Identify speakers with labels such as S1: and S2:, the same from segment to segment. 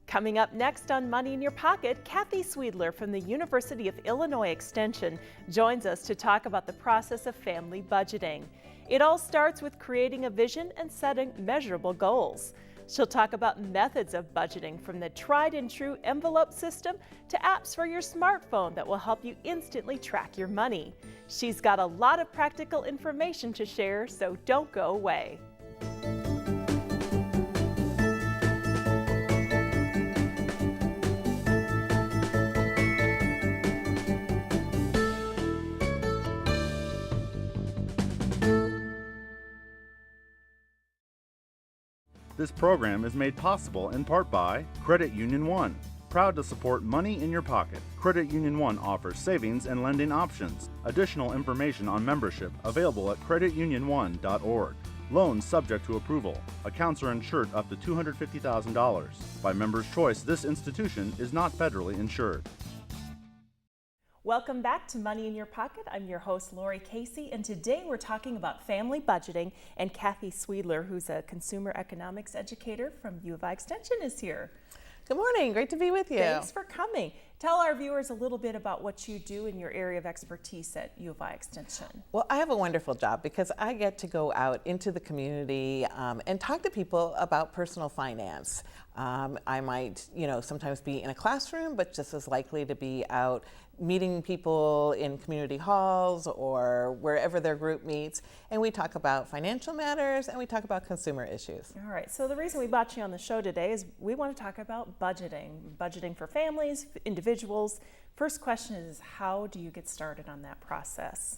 S1: Coming up next on Money in Your Pocket, Kathy Sweedler from the University of Illinois Extension joins us to talk about the process of family budgeting. It all starts with creating a vision and setting measurable goals. She'll talk about methods of budgeting, from the tried and true envelope system to apps for your smartphone that will help you instantly track your money. She's got a lot of practical information to share, so don't go away.
S2: This program is made possible in part by Credit Union One. Proud to support Money in Your Pocket. Credit Union One offers savings and lending options. Additional information on membership available at creditunionone.org. Loans subject to approval. Accounts are insured up to $250,000. By member's choice, this institution is not federally insured.
S1: Welcome back to Money in Your Pocket. I'm your host, Lori Casey, and today we're talking about family budgeting, and Kathy Sweedler, who's a consumer economics educator from U of I Extension, is here.
S3: Good morning, great to be with you.
S1: Thanks for coming. Tell our viewers a little bit about what you do in your area of expertise at U of I Extension.
S3: Well, I have a wonderful job because I get to go out into the community and talk to people about personal finance. I might, sometimes be in a classroom, but just as likely to be out meeting people in community halls or wherever their group meets, and we talk about financial matters and we talk about consumer issues.
S1: All right, so the reason we brought you on the show today is we want to talk about budgeting for families, individuals. First question is, how do you get started on that process?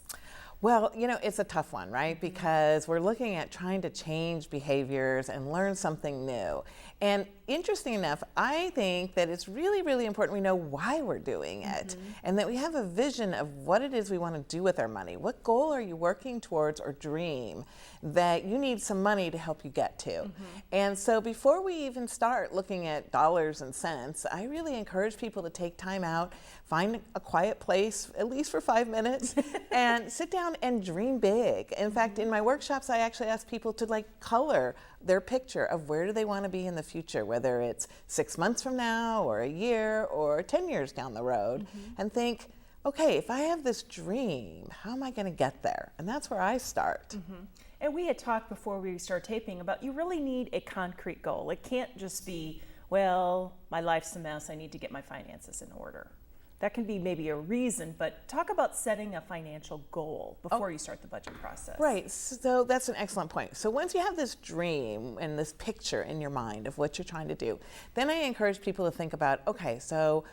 S3: Well, it's a tough one, right? Because we're looking at trying to change behaviors and learn something new. And interesting enough, I think that it's really, really important we know why we're doing it and that we have a vision of what it is we want to do with our money. What goal are you working towards or dream that you need some money to help you get to? And so before we even start looking at dollars and cents, I really encourage people to take time out, find a quiet place, at least for 5 minutes, and sit down and dream big. In fact, in my workshops, I actually ask people to color their picture of where do they want to be in the future, whether it's 6 months from now or a year or 10 years down the road, and think, okay, if I have this dream, how am I going to get there? And that's where I start.
S1: And we had talked before we started taping about you really need a concrete goal. It can't just be, well, my life's a mess, I need to get my finances in order. That can be maybe a reason, but talk about setting a financial goal before you start the budget process.
S3: Right, so that's an excellent point. So once you have this dream and this picture in your mind of what you're trying to do, then I encourage people to think about, okay, so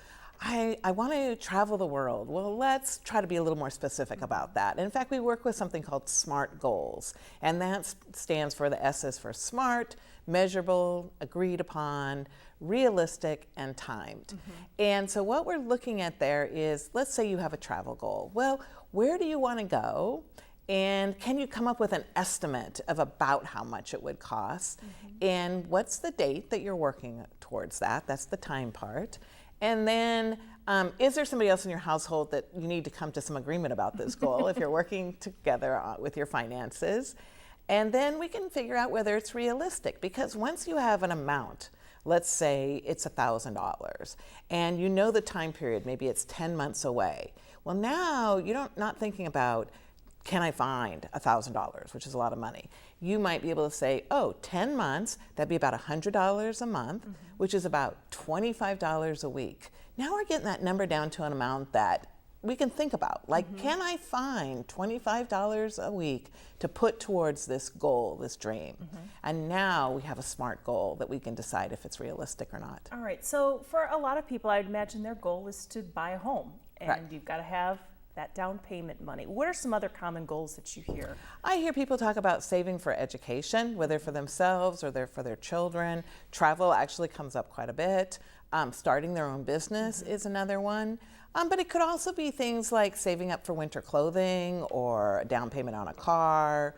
S3: I want to travel the world. Well, let's try to be a little more specific about that. And in fact, we work with something called SMART goals, and that stands for, the S is for smart, measurable, agreed upon, realistic, and timed. And so what we're looking at there is, let's say you have a travel goal. Well, where do you want to go? And can you come up with an estimate of about how much it would cost? And what's the date that you're working towards that? That's the time part. And then, is there somebody else in your household that you need to come to some agreement about this goal if you're working together with your finances? And then we can figure out whether it's realistic, because once you have an amount, let's say it's $1,000, and you know the time period, maybe it's 10 months away. Well, now you're not thinking about, can I find $1,000, which is a lot of money. You might be able to say, 10 months, that'd be about $100 a month, which is about $25 a week. Now we're getting that number down to an amount that we can think about. Can I find $25 a week to put towards this goal, this dream? And now we have a SMART goal that we can decide if it's realistic or not.
S1: All right, so for a lot of people, I'd imagine their goal is to buy a home, and you've got to have that down payment money. What are some other common goals that you hear?
S3: I hear people talk about saving for education, whether for themselves or for their children. Travel actually comes up quite a bit. Starting their own business is another one. But it could also be things like saving up for winter clothing or a down payment on a car,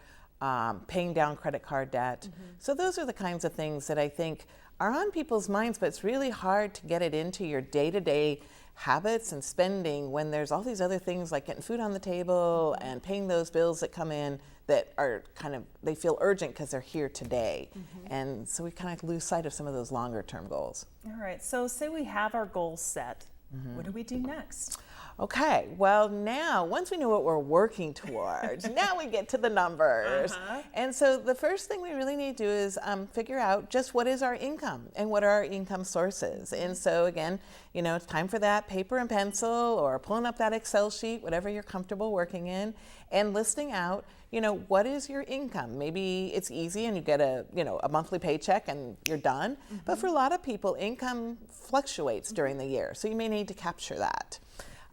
S3: paying down credit card debt. So those are the kinds of things that I think are on people's minds, but it's really hard to get it into your day-to-day habits and spending when there's all these other things like getting food on the table and paying those bills that come in that are kind of, they feel urgent because they're here today. And so we kind of lose sight of some of those longer term goals.
S1: All right, so say we have our goals set. What do we do next?
S3: Okay, well now, once we know what we're working towards, now we get to the numbers. And so the first thing we really need to do is figure out just what is our income and what are our income sources. And so again, you know, it's time for that paper and pencil or pulling up that Excel sheet, whatever you're comfortable working in, and listing out, you know, what is your income? Maybe it's easy and you get a, you know, a monthly paycheck and you're done. But for a lot of people, income fluctuates during the year. So you may need to capture that.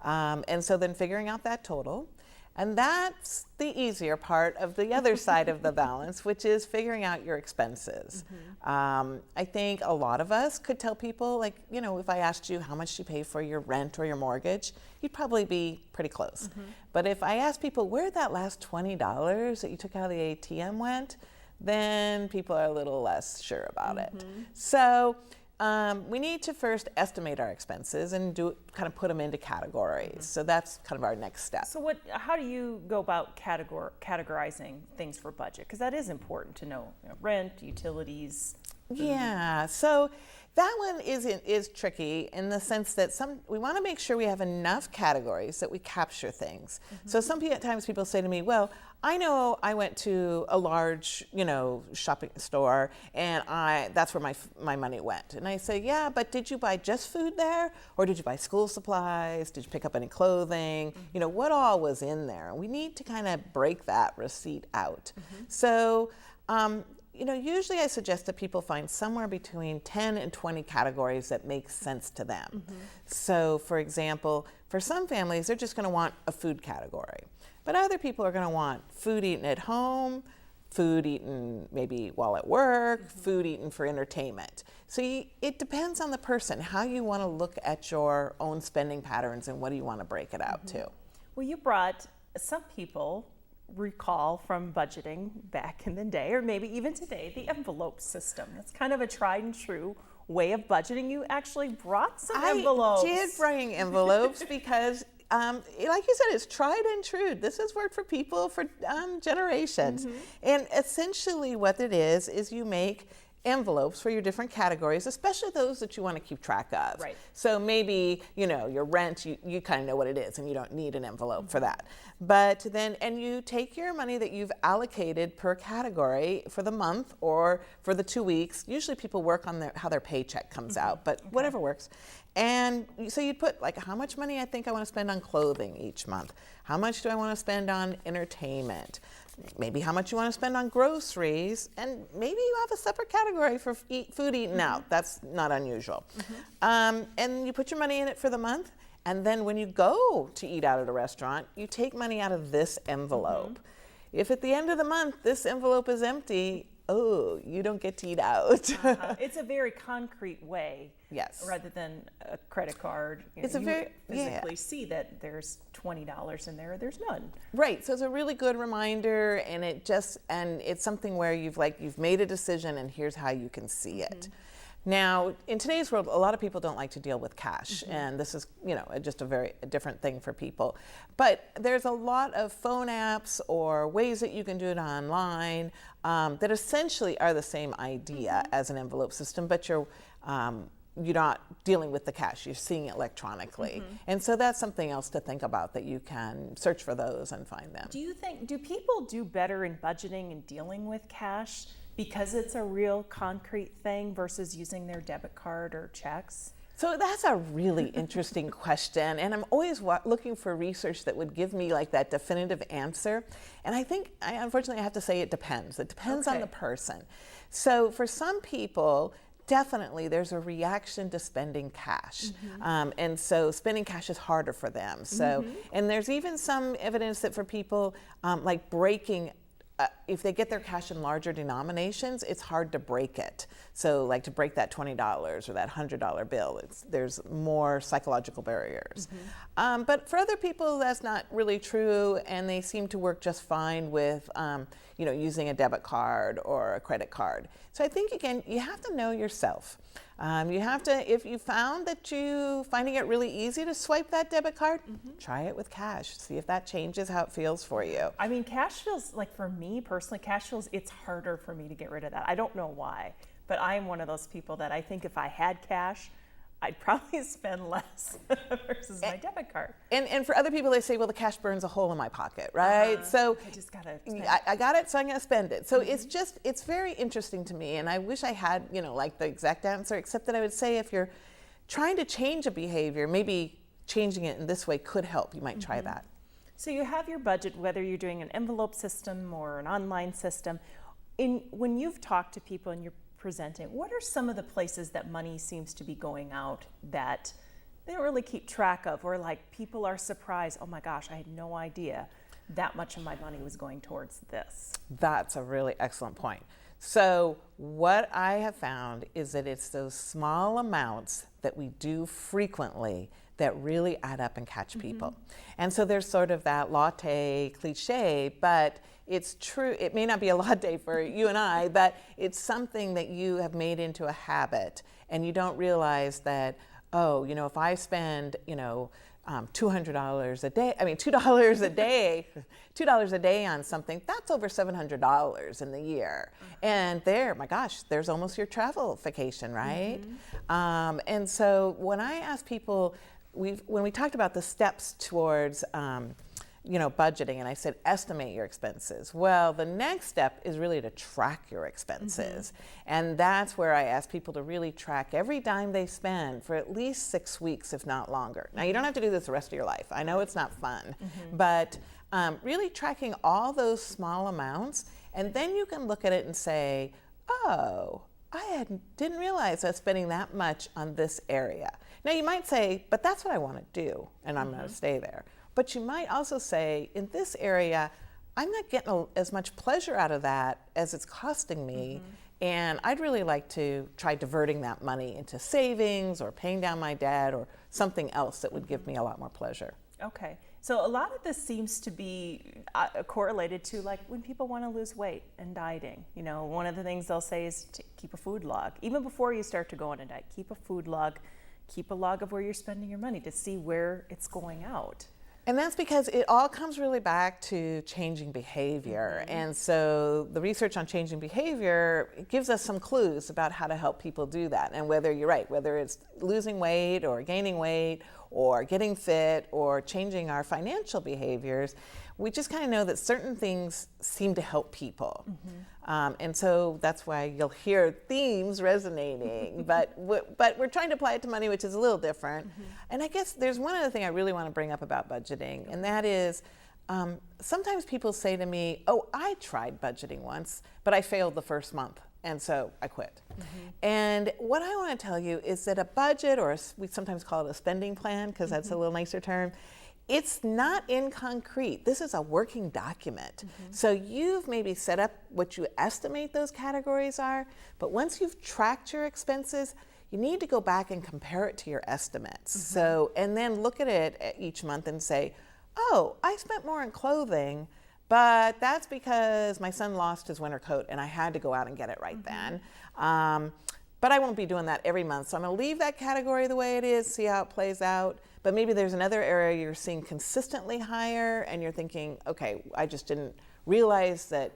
S3: And so then figuring out that total. And that's the easier part of the other side of the balance, which is figuring out your expenses. I think a lot of us could tell people, like, you know, if I asked you how much you pay for your rent or your mortgage, you'd probably be pretty close. But if I asked people where that last $20 that you took out of the ATM went, then people are a little less sure about it. So we need to first estimate our expenses and kind of put them into categories. So that's kind of our next step.
S1: So how do you go about categorizing things for budget? Because that is important to know, rent, utilities.
S3: Yeah, so that one is tricky in the sense that we want to make sure we have enough categories that we capture things. So sometimes people say to me, well, I know I went to a large, you know, shopping store and that's where my money went. And I say, yeah, but did you buy just food there? Or did you buy school supplies? Did you pick up any clothing? You know, what all was in there? We need to kind of break that receipt out. So, you know, usually I suggest that people find somewhere between 10 and 20 categories that make sense to them. So, for example, for some families, they're just going to want a food category. But other people are going to want food eaten at home, food eaten maybe while at work, food eaten for entertainment. So it depends on the person, how you want to look at your own spending patterns and what do you want to break it out to.
S1: Well, you brought some people recall from budgeting back in the day, or maybe even today, the envelope system. That's kind of a tried and true way of budgeting. You actually brought some envelopes.
S3: I did bring envelopes because like you said, it's tried and true. This has worked for people for generations. And essentially what it is you make envelopes for your different categories, especially those that you want to keep track of.
S1: Right.
S3: So maybe, you know, your rent, you kind of know what it is and you don't need an envelope for that. But then, and you take your money that you've allocated per category for the month or for the 2 weeks. Usually people work on how their paycheck comes out, but whatever works. And so you'd put like how much money I think I want to spend on clothing each month. How much do I want to spend on entertainment? Maybe how much you want to spend on groceries, and maybe you have a separate category for food eaten out. That's not unusual. And you put your money in it for the month, and then when you go to eat out at a restaurant, you take money out of this envelope. If at the end of the month this envelope is empty, oh, you don't get to eat out.
S1: It's a very concrete way.
S3: Yes.
S1: Rather than a credit card.
S3: It's
S1: you physically see that there's $20 in there, or there's none.
S3: Right. So it's a really good reminder, and it's something where you've made a decision, and here's how you can see it. Now, in today's world, a lot of people don't like to deal with cash, and this is, you know, just a very different thing for people. But there's a lot of phone apps or ways that you can do it online that essentially are the same idea as an envelope system, but you're not dealing with the cash, you're seeing it electronically. And so that's something else to think about, that you can search for those and find them.
S1: Do people do better in budgeting and dealing with cash because it's a real concrete thing versus using their debit card or checks?
S3: So that's a really interesting question, and I'm always looking for research that would give me like that definitive answer. And I think, unfortunately, I have to say it depends. It depends on the person. So for some people, definitely there's a reaction to spending cash. And so spending cash is harder for them. So, and there's even some evidence that for people like breaking if they get their cash in larger denominations, it's hard to break it. So like to break that $20 or that $100 bill, there's more psychological barriers. But for other people, that's not really true, and they seem to work just fine with using a debit card or a credit card. So I think, again, you have to know yourself. You have to, if you found that you finding it really easy to swipe that debit card, try it with cash. See if that changes how it feels for you.
S1: I mean, cash feels like, for me personally, it's harder for me to get rid of that. I don't know why, but I am one of those people that I think if I had cash, I'd probably spend less versus my debit card.
S3: And for other people, they say, well, the cash burns a hole in my pocket, right? So
S1: I just gotta spend
S3: I got it, so I'm gonna spend it. So it's very interesting to me, and I wish I had, like the exact answer, except that I would say if you're trying to change a behavior, maybe changing it in this way could help. You might try that.
S1: So you have your budget, whether you're doing an envelope system or an online system. When you've talked to people and you're presenting, what are some of the places that money seems to be going out that they don't really keep track of, or like people are surprised, oh my gosh, I had no idea that much of my money was going towards this?
S3: That's a really excellent point. So what I have found is that it's those small amounts that we do frequently that really add up and catch people. And so there's sort of that latte cliche, but it's true. It may not be a latte for you and I, but it's something that you have made into a habit, and you don't realize that, if I spend, $200 a day, $2 a day, $2 a day on something, that's over $700 in the year. And my gosh, there's almost your travel vacation, right? And so when I ask people, when we talked about the steps towards budgeting, and I said estimate your expenses. Well, the next step is really to track your expenses. And that's where I ask people to really track every dime they spend for at least 6 weeks, if not longer. Now, you don't have to do this the rest of your life. I know it's not fun, but really tracking all those small amounts, and then you can look at it and say, oh, didn't realize I was spending that much on this area. Now, you might say, but that's what I want to do, and I'm going to stay there. But you might also say, in this area, I'm not getting as much pleasure out of that as it's costing me, and I'd really like to try diverting that money into savings or paying down my debt or something else that would give me a lot more pleasure.
S1: Okay, so a lot of this seems to be correlated to like when people want to lose weight and dieting. One of the things they'll say is to keep a food log. Even before you start to go on a diet, keep a food log, keep a log of where you're spending your money to see where it's going out.
S3: And that's because it all comes really back to changing behavior. And so the research on changing behavior gives us some clues about how to help people do that. And whether you're right, whether it's losing weight or gaining weight or getting fit or changing our financial behaviors, we just kind of know that certain things seem to help people. And so that's why you'll hear themes resonating, but we're trying to apply it to money, which is a little different. And I guess there's one other thing I really want to bring up about budgeting, and that is sometimes people say to me, oh, I tried budgeting once, but I failed the first month, and so I quit. And what I want to tell you is that a budget, or we sometimes call it a spending plan, because that's a little nicer term, it's not in concrete. This is a working document. So you've maybe set up what you estimate those categories are, but once you've tracked your expenses, you need to go back and compare it to your estimates. So, and then look at it each month and say, oh, I spent more on clothing, but that's because my son lost his winter coat and I had to go out and get it right then. But I won't be doing that every month. So I'm gonna leave that category the way it is, see how it plays out. But maybe there's another area you're seeing consistently higher and you're thinking, okay, I just didn't realize that,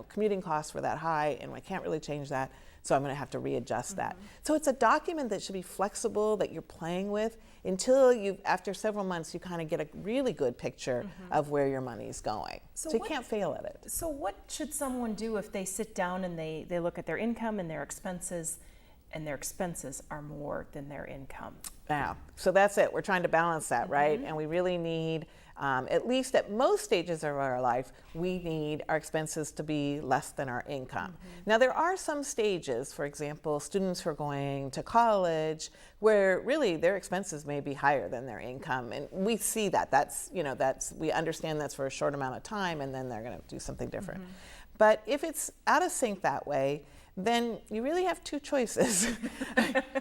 S3: commuting costs were that high and I can't really change that. So I'm gonna have to readjust that. So it's a document that should be flexible, that you're playing with until after several months, you kind of get a really good picture of where your money's going. So you can't fail at it.
S1: So what should someone do if they sit down and they look at their income and their expenses are more than their income?
S3: Yeah, so that's it. We're trying to balance that, right? And we really need, at least at most stages of our life, we need our expenses to be less than our income. Now, there are some stages, for example, students who are going to college, where really their expenses may be higher than their income. And we see that. We understand that's for a short amount of time, and then they're going to do something different. But if it's out of sync that way, then you really have two choices.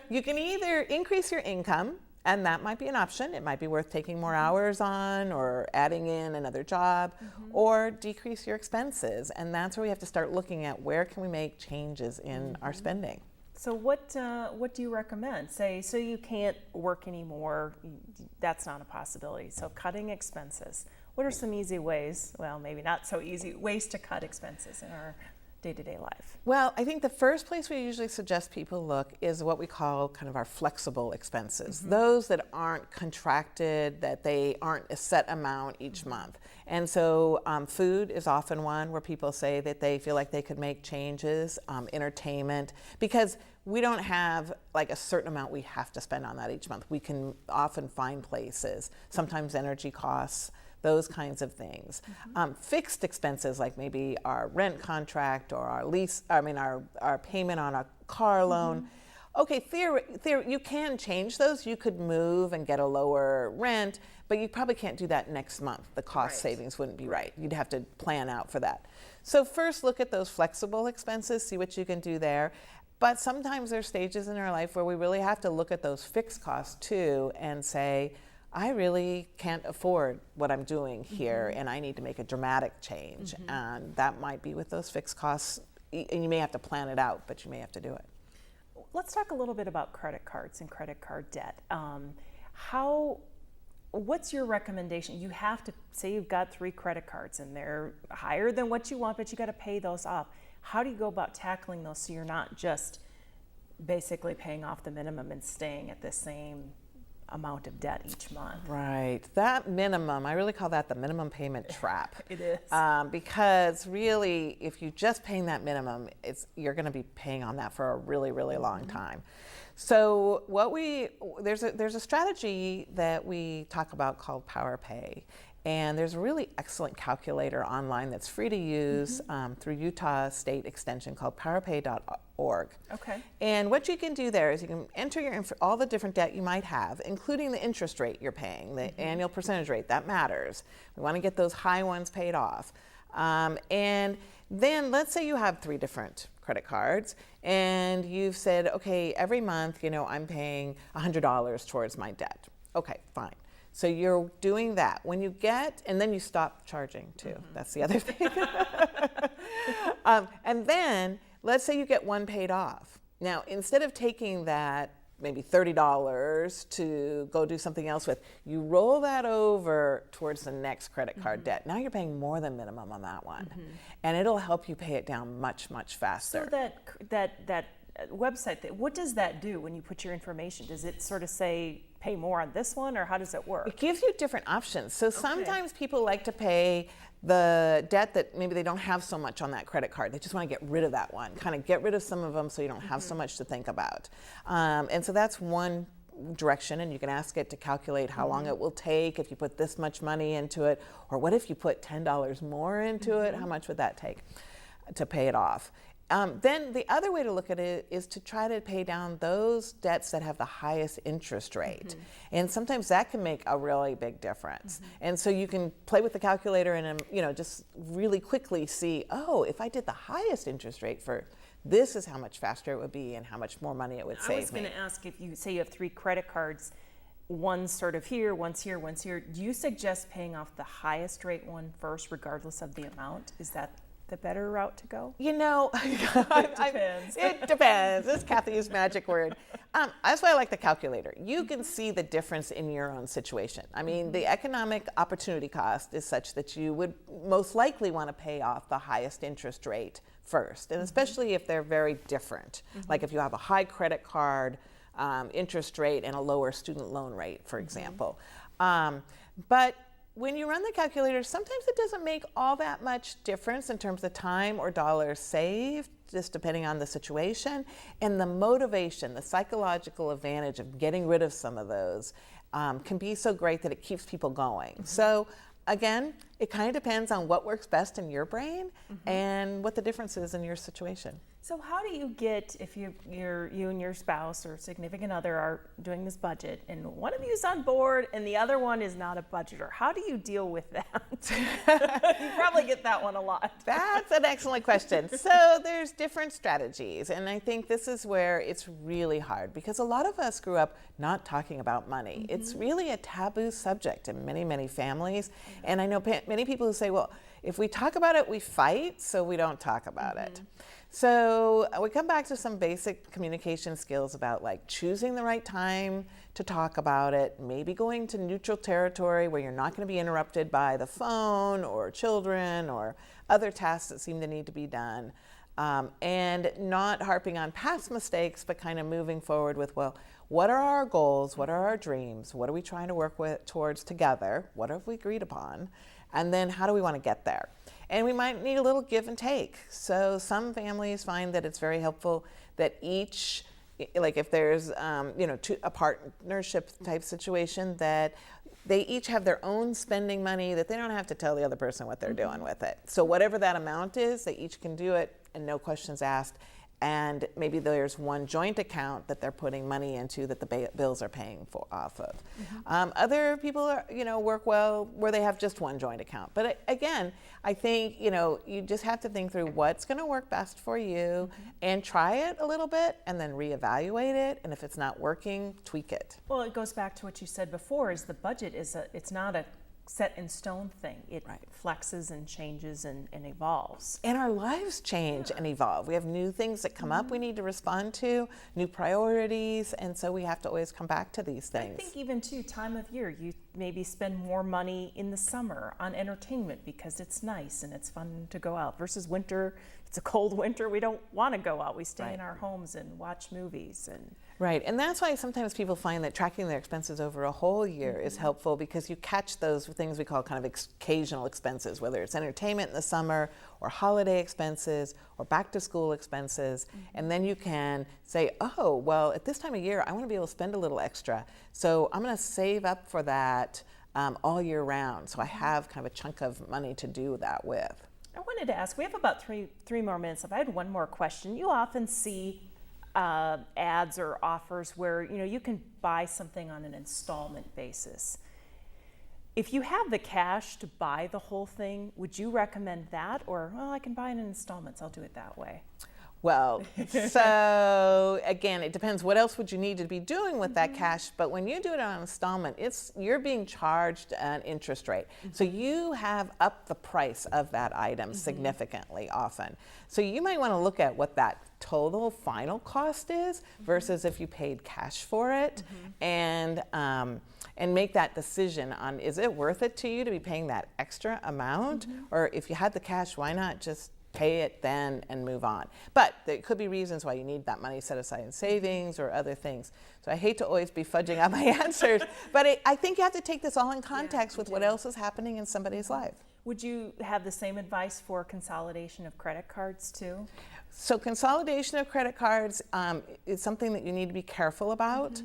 S3: You can either increase your income, and that might be an option. It might be worth taking more hours on or adding in another job, or decrease your expenses. And that's where we have to start looking at where can we make changes in our spending.
S1: So what do you recommend? Say, so you can't work anymore, that's not a possibility. So cutting expenses. What are some easy ways, well, maybe not so easy, ways to cut expenses in our day-to-day life?
S3: Well, I think the first place we usually suggest people look is what we call kind of our flexible expenses. Those that aren't contracted, that they aren't a set amount each month. And so food is often one where people say that they feel like they could make changes, entertainment, because we don't have like a certain amount we have to spend on that each month. We can often find places, sometimes energy costs, those kinds of things. Fixed expenses like maybe our rent contract or our lease, our payment on a car loan. Okay, you can change those. You could move and get a lower rent, but you probably can't do that next month. The cost savings wouldn't be right. You'd have to plan out for that. So first look at those flexible expenses, see what you can do there. But sometimes there's stages in our life where we really have to look at those fixed costs too and say, I really can't afford what I'm doing here and I need to make a dramatic change. And that might be with those fixed costs. And you may have to plan it out, but you may have to do it.
S1: Let's talk a little bit about credit cards and credit card debt. What's your recommendation? You have to say you've got 3 credit cards and they're higher than what you want, but you got to pay those off. How do you go about tackling those so you're not just basically paying off the minimum and staying at the same amount of debt each month?
S3: Right. That minimum, I really call that the minimum payment trap.
S1: It is.
S3: Because really, if you're just paying that minimum, you're going to be paying on that for a really, really long time. So there's a strategy that we talk about called Power Pay. And there's a really excellent calculator online that's free to use through Utah State Extension called powerpay.org.
S1: Okay.
S3: And what you can do there is you can enter all the different debt you might have, including the interest rate you're paying, the annual percentage rate. That matters. We want to get those high ones paid off. And then let's say you have 3 different credit cards and you've said, okay, every month, I'm paying $100 towards my debt. Okay, fine. So you're doing that. When you and then you stop charging too. That's the other thing. And then let's say you get one paid off. Now, instead of taking that maybe $30 to go do something else with, you roll that over towards the next credit card debt. Now you're paying more than minimum on that one. And it'll help you pay it down much, much faster.
S1: So that website, what does that do when you put your information? Does it sort of say pay more on this one, or how does it work?
S3: It gives you different options. So sometimes people like to pay the debt that maybe they don't have so much on that credit card. They just want to get rid of that one, kind of get rid of some of them so you don't have so much to think about. And so that's one direction, and you can ask it to calculate how long it will take if you put this much money into it, or what if you put $10 more into it, how much would that take to pay it off? Then the other way to look at it is to try to pay down those debts that have the highest interest rate. And sometimes that can make a really big difference. And so you can play with the calculator and just really quickly see, oh, if I did the highest interest rate for this is how much faster it would be and how much more money it would save me.
S1: I was going to ask, if you say you have 3 credit cards, one's sort of here, one's here, one's here, do you suggest paying off the highest rate one first regardless of the amount? Is that the better route to go?
S3: It depends. It depends. It's Kathy's magic word. That's why I like the calculator. You can see the difference in your own situation. I mean, the economic opportunity cost is such that you would most likely want to pay off the highest interest rate first, and especially if they're very different. Like if you have a high credit card interest rate and a lower student loan rate, for example. But when you run the calculator, sometimes it doesn't make all that much difference in terms of time or dollars saved, just depending on the situation. And the motivation, the psychological advantage of getting rid of some of those can be so great that it keeps people going. So again, It kind of depends on what works best in your brain and what the difference is in your situation.
S1: So how do you get, if you and your spouse or significant other are doing this budget and one of you is on board and the other one is not a budgeter, how do you deal with that? You probably get that one a lot.
S3: That's an excellent question. So there's different strategies, and I think this is where it's really hard because a lot of us grew up not talking about money. It's really a taboo subject in many, many families, and I know many people who say, well, if we talk about it, we fight, so we don't talk about it. So we come back to some basic communication skills about like choosing the right time to talk about it, maybe going to neutral territory where you're not going to be interrupted by the phone or children or other tasks that seem to need to be done, and not harping on past mistakes, but kind of moving forward with, well, what are our goals? What are our dreams? What are we trying to work towards together? What have we agreed upon? And then how do we want to get there? And we might need a little give and take. So some families find that it's very helpful that each, like if there's a partnership type situation, that they each have their own spending money, that they don't have to tell the other person what they're doing with it. So whatever that amount is, they each can do it and no questions asked. And maybe there's one joint account that they're putting money into that the bills are paying for off of. Other people are, work well where they have just one joint account. But again, I think, you just have to think through what's going to work best for you and try it a little bit and then reevaluate it. And if it's not working, tweak it.
S1: Well, it goes back to what you said before, is the budget it's not a set in stone thing. It flexes and changes and evolves.
S3: And our lives change and evolve. We have new things that come up we need to respond to, new priorities, and so we have to always come back to these things.
S1: I think even too, time of year, you maybe spend more money in the summer on entertainment because it's nice and it's fun to go out versus winter. It's a cold winter, we don't want to go out. We stay in our homes and watch movies.
S3: Right, and that's why sometimes people find that tracking their expenses over a whole year is helpful because you catch those things we call kind of occasional expenses, whether it's entertainment in the summer or holiday expenses or back to school expenses, and then you can say, oh, well, at this time of year, I want to be able to spend a little extra, so I'm going to save up for that all year round, so I have kind of a chunk of money to do that with.
S1: I wanted to ask, we have about three more minutes. If I had one more question, you often see ads or offers where you can buy something on an installment basis. If you have the cash to buy the whole thing, would you recommend that, or I can buy it in installments, I'll do it that way?
S3: Well, so again, it depends. What else would you need to be doing with that cash? But when you do it on installment, you're being charged an interest rate. So you have upped the price of that item significantly often. So you might want to look at what that total final cost is versus if you paid cash for it, and make that decision on, is it worth it to you to be paying that extra amount? Or if you had the cash, why not just pay it then and move on? But there could be reasons why you need that money set aside in savings or other things. So I hate to always be fudging out my answers, but I think you have to take this all in context with what else is happening in somebody's life.
S1: Would you have the same advice for consolidation of credit cards too?
S3: So consolidation of credit cards is something that you need to be careful about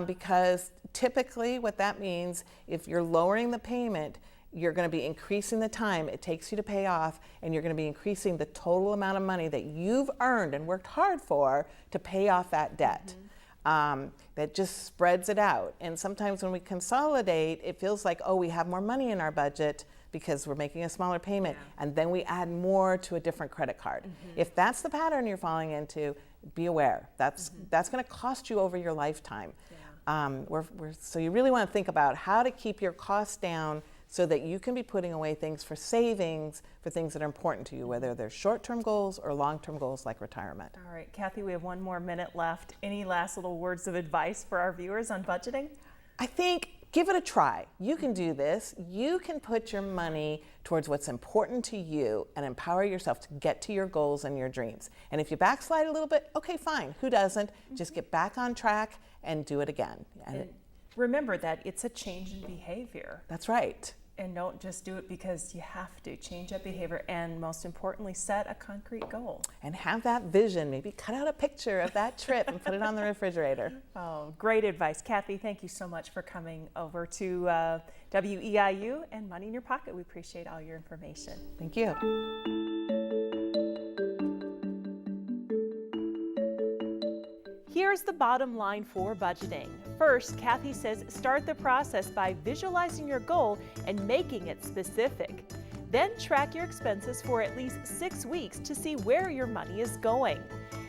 S3: because typically what that means, if you're lowering the payment, you're going to be increasing the time it takes you to pay off, and you're going to be increasing the total amount of money that you've earned and worked hard for to pay off that debt. That just spreads it out. And sometimes when we consolidate, it feels like, oh, we have more money in our budget because we're making a smaller payment, and then we add more to a different credit card. If that's the pattern you're falling into, be aware. That's going to cost you over your lifetime. So you really want to think about how to keep your costs down so that you can be putting away things for savings for things that are important to you, whether they're short-term goals or long-term goals like retirement.
S1: All right, Kathy, we have one more minute left. Any last little words of advice for our viewers on budgeting?
S3: I think give it a try. You can do this. You can put your money towards what's important to you and empower yourself to get to your goals and your dreams. And if you backslide a little bit, okay, fine. Who doesn't? Just get back on track and do it again.
S1: And remember that it's a change in behavior.
S3: That's right.
S1: And don't just do it because you have to. Change that behavior, and most importantly, set a concrete goal.
S3: And have that vision. Maybe cut out a picture of that trip and put it on the refrigerator.
S1: Oh, great advice. Kathy, thank you so much for coming over to WEIU and Money in Your Pocket. We appreciate all your information.
S3: Thank you.
S1: Here's the bottom line for budgeting. First, Kathy says start the process by visualizing your goal and making it specific. Then track your expenses for at least 6 weeks to see where your money is going.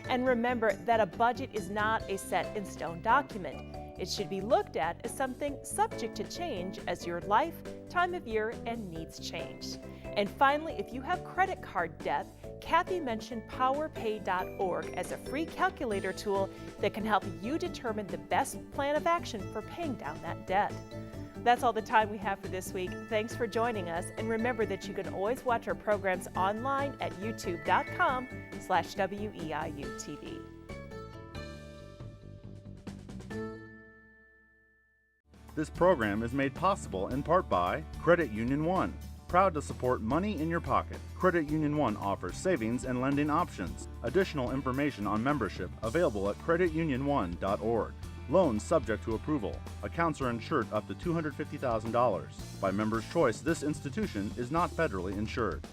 S1: And remember that a budget is not a set in stone document. It should be looked at as something subject to change as your life, time of year, and needs change. And finally, if you have credit card debt, Kathy mentioned powerpay.org as a free calculator tool that can help you determine the best plan of action for paying down that debt. That's all the time we have for this week. Thanks for joining us, and remember that you can always watch our programs online at youtube.com/WEIU-TV.
S2: This program is made possible in part by Credit Union One. Proud to support money in your pocket. Credit Union One offers savings and lending options. Additional information on membership available at creditunion1.org. Loans subject to approval. Accounts are insured up to $250,000. By Members' Choice, this institution is not federally insured.